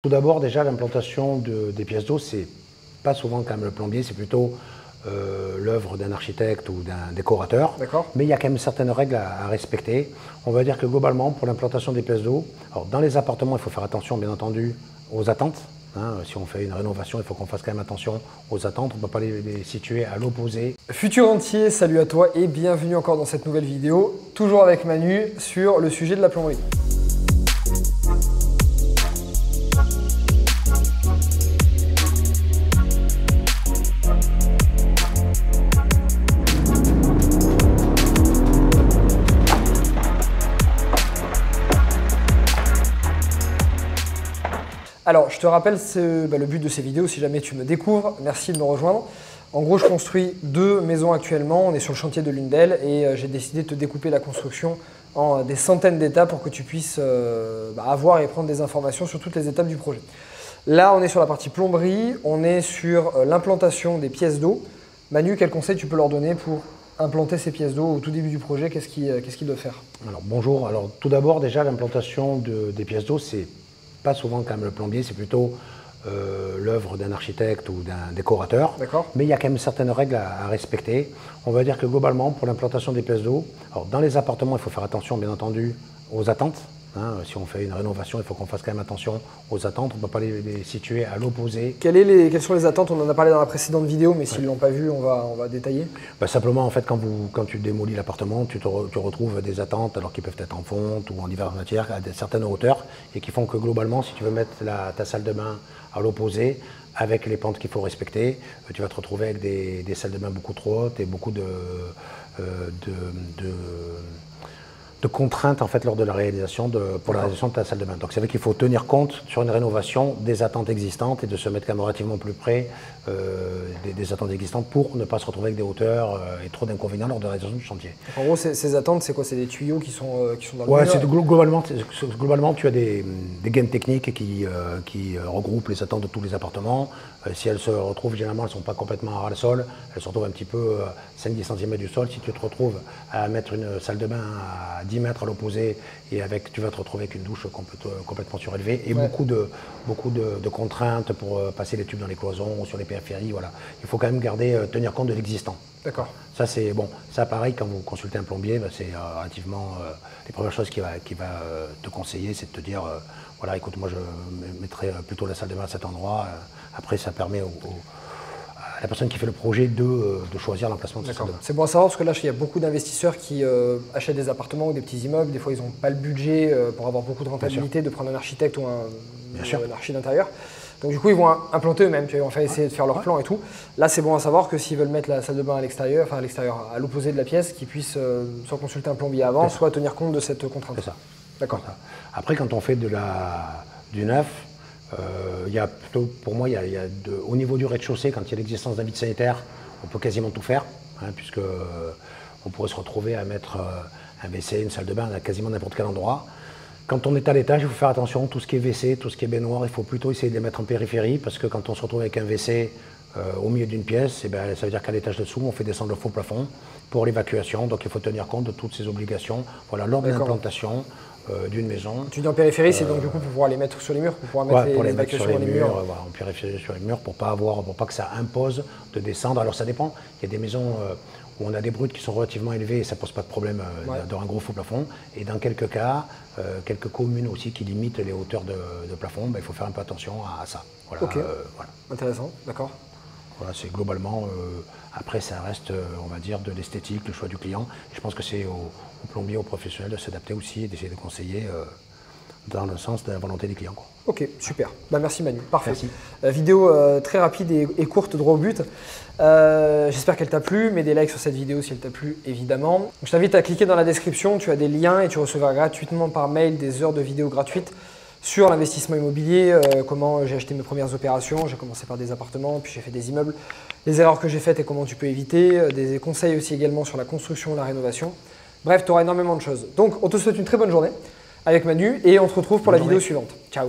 Tout d'abord, déjà, l'implantation des pièces d'eau, c'est pas souvent quand même le plombier, c'est plutôt l'œuvre d'un architecte ou d'un décorateur. Mais il y a quand même certaines règles à respecter. On va dire que globalement, pour l'implantation des pièces d'eau, alors dans les appartements, il faut faire attention, bien entendu, aux attentes. Si on fait une rénovation, il faut qu'on fasse quand même attention aux attentes. On ne peut pas les situer à l'opposé. Futur entier, salut à toi et bienvenue encore dans cette nouvelle vidéo, toujours avec Manu sur le sujet de la plomberie. Alors, je te rappelle, c'est le but de ces vidéos, si jamais tu me découvres, merci de me rejoindre. En gros, je construis 2 maisons actuellement, on est sur le chantier de l'une d'elles et j'ai décidé de te découper la construction en des centaines d'étapes pour que tu puisses avoir et prendre des informations sur toutes les étapes du projet. Là, on est sur la partie plomberie, on est sur l'implantation des pièces d'eau. Manu, quel conseil tu peux leur donner pour implanter ces pièces d'eau au tout début du projet? Qu'est-ce qu'ils doivent faire? Alors, bonjour. Alors, tout d'abord, déjà, l'implantation des pièces d'eau, c'est pas souvent quand même le plombier, c'est plutôt l'œuvre d'un architecte ou d'un décorateur. Mais il y a quand même certaines règles à respecter. On va dire que globalement, pour l'implantation des pièces d'eau, alors dans les appartements, il faut faire attention, bien entendu, aux attentes. Si on fait une rénovation, il faut qu'on fasse quand même attention aux attentes. On ne peut pas les situer à l'opposé. Quelles sont les attentes? On en a parlé dans la précédente vidéo, mais s'ils ne l'ont pas vu, on va détailler. Simplement, en fait, quand tu démolis l'appartement, tu retrouves des attentes, alors qu'ils peuvent être en fonte ou en diverses matières, à certaines hauteurs, et qui font que globalement, si tu veux mettre ta salle de bain à l'opposé, avec les pentes qu'il faut respecter, tu vas te retrouver avec des salles de bain beaucoup trop hautes et beaucoup de contraintes en fait lors de la réalisation pour la réalisation de ta salle de bain. Donc c'est vrai qu'il faut tenir compte sur une rénovation des attentes existantes et de se mettre quand même relativement plus près des attentes existantes pour ne pas se retrouver avec des hauteurs et trop d'inconvénients lors de la réalisation du chantier. En gros, ces attentes, c'est quoi? C'est des tuyaux qui sont dans le mur? Globalement, tu as des gaines techniques qui regroupent les attentes de tous les appartements. Si elles se retrouvent, généralement, elles ne sont pas complètement à ras le sol, elles se retrouvent un petit peu 5-10 cm du sol. Si tu te retrouves à mettre une salle de bain à 10 mètres à l'opposé et tu vas te retrouver avec une douche complètement surélevée et beaucoup de contraintes pour passer les tubes dans les cloisons ou sur les périphéries. Voilà. Il faut quand même tenir compte de l'existant. D'accord. Ça, c'est bon. Ça, pareil, quand vous consultez un plombier, c'est relativement les premières choses qu'il va te conseiller, c'est de te dire voilà, écoute, moi je mettrais plutôt la salle de bain à cet endroit. Après, ça permet à la personne qui fait le projet de choisir l'emplacement de sa salle de bain. C'est bon à savoir parce que là, il y a beaucoup d'investisseurs qui achètent des appartements ou des petits immeubles. Des fois, ils n'ont pas le budget pour avoir beaucoup de rentabilité de prendre un architecte ou un archi d'intérieur. Donc du coup, ils vont implanter eux-mêmes, ils vont essayer de faire leur plan et tout. Là, c'est bon à savoir que s'ils veulent mettre la salle de bain à l'extérieur, à l'opposé de la pièce, qu'ils puissent soit consulter un plombier avant, soit tenir compte de cette contrainte. C'est ça. D'accord. Après, quand on fait du neuf, pour moi, au niveau du rez-de-chaussée, quand il y a l'existence d'un vide sanitaire, on peut quasiment tout faire, puisque on pourrait se retrouver à mettre un WC, une salle de bain à quasiment n'importe quel endroit. Quand on est à l'étage, il faut faire attention, tout ce qui est WC, tout ce qui est baignoire, il faut plutôt essayer de les mettre en périphérie, parce que quand on se retrouve avec un WC au milieu d'une pièce, ça veut dire qu'à l'étage dessous, on fait descendre le faux plafond pour l'évacuation, donc il faut tenir compte de toutes ces obligations. Voilà, lors de l'implantation d'une maison. Tu dis en périphérie, c'est donc du coup pour pouvoir les mettre sur les murs, pour pouvoir mettre les mettre sur les murs, voilà, en périphérie sur les murs, pour pas que ça impose de descendre. Alors ça dépend, il y a des maisons où on a des brutes qui sont relativement élevées et ça pose pas de problème d'avoir un gros faux plafond. Et dans quelques cas, quelques communes aussi qui limitent les hauteurs de plafond, il faut faire un peu attention à ça. Voilà, ok, intéressant, d'accord. Voilà, c'est globalement, après ça reste, on va dire, de l'esthétique, le choix du client. Et je pense que c'est au plombier, aux professionnels de s'adapter aussi et d'essayer de conseiller dans le sens de la volonté des clients. Ok, super. Merci Manu, parfait. Merci. Vidéo très rapide et courte, droit au but. J'espère qu'elle t'a plu, mets des likes sur cette vidéo si elle t'a plu, évidemment. Donc, je t'invite à cliquer dans la description, tu as des liens et tu recevras gratuitement par mail des heures de vidéos gratuites sur l'investissement immobilier, comment j'ai acheté mes premières opérations, j'ai commencé par des appartements, puis j'ai fait des immeubles, les erreurs que j'ai faites et comment tu peux éviter, des conseils aussi également sur la construction et la rénovation. Bref, tu auras énormément de choses. Donc, on te souhaite une très bonne journée avec Manu et on se retrouve pour la vidéo suivante. Ciao!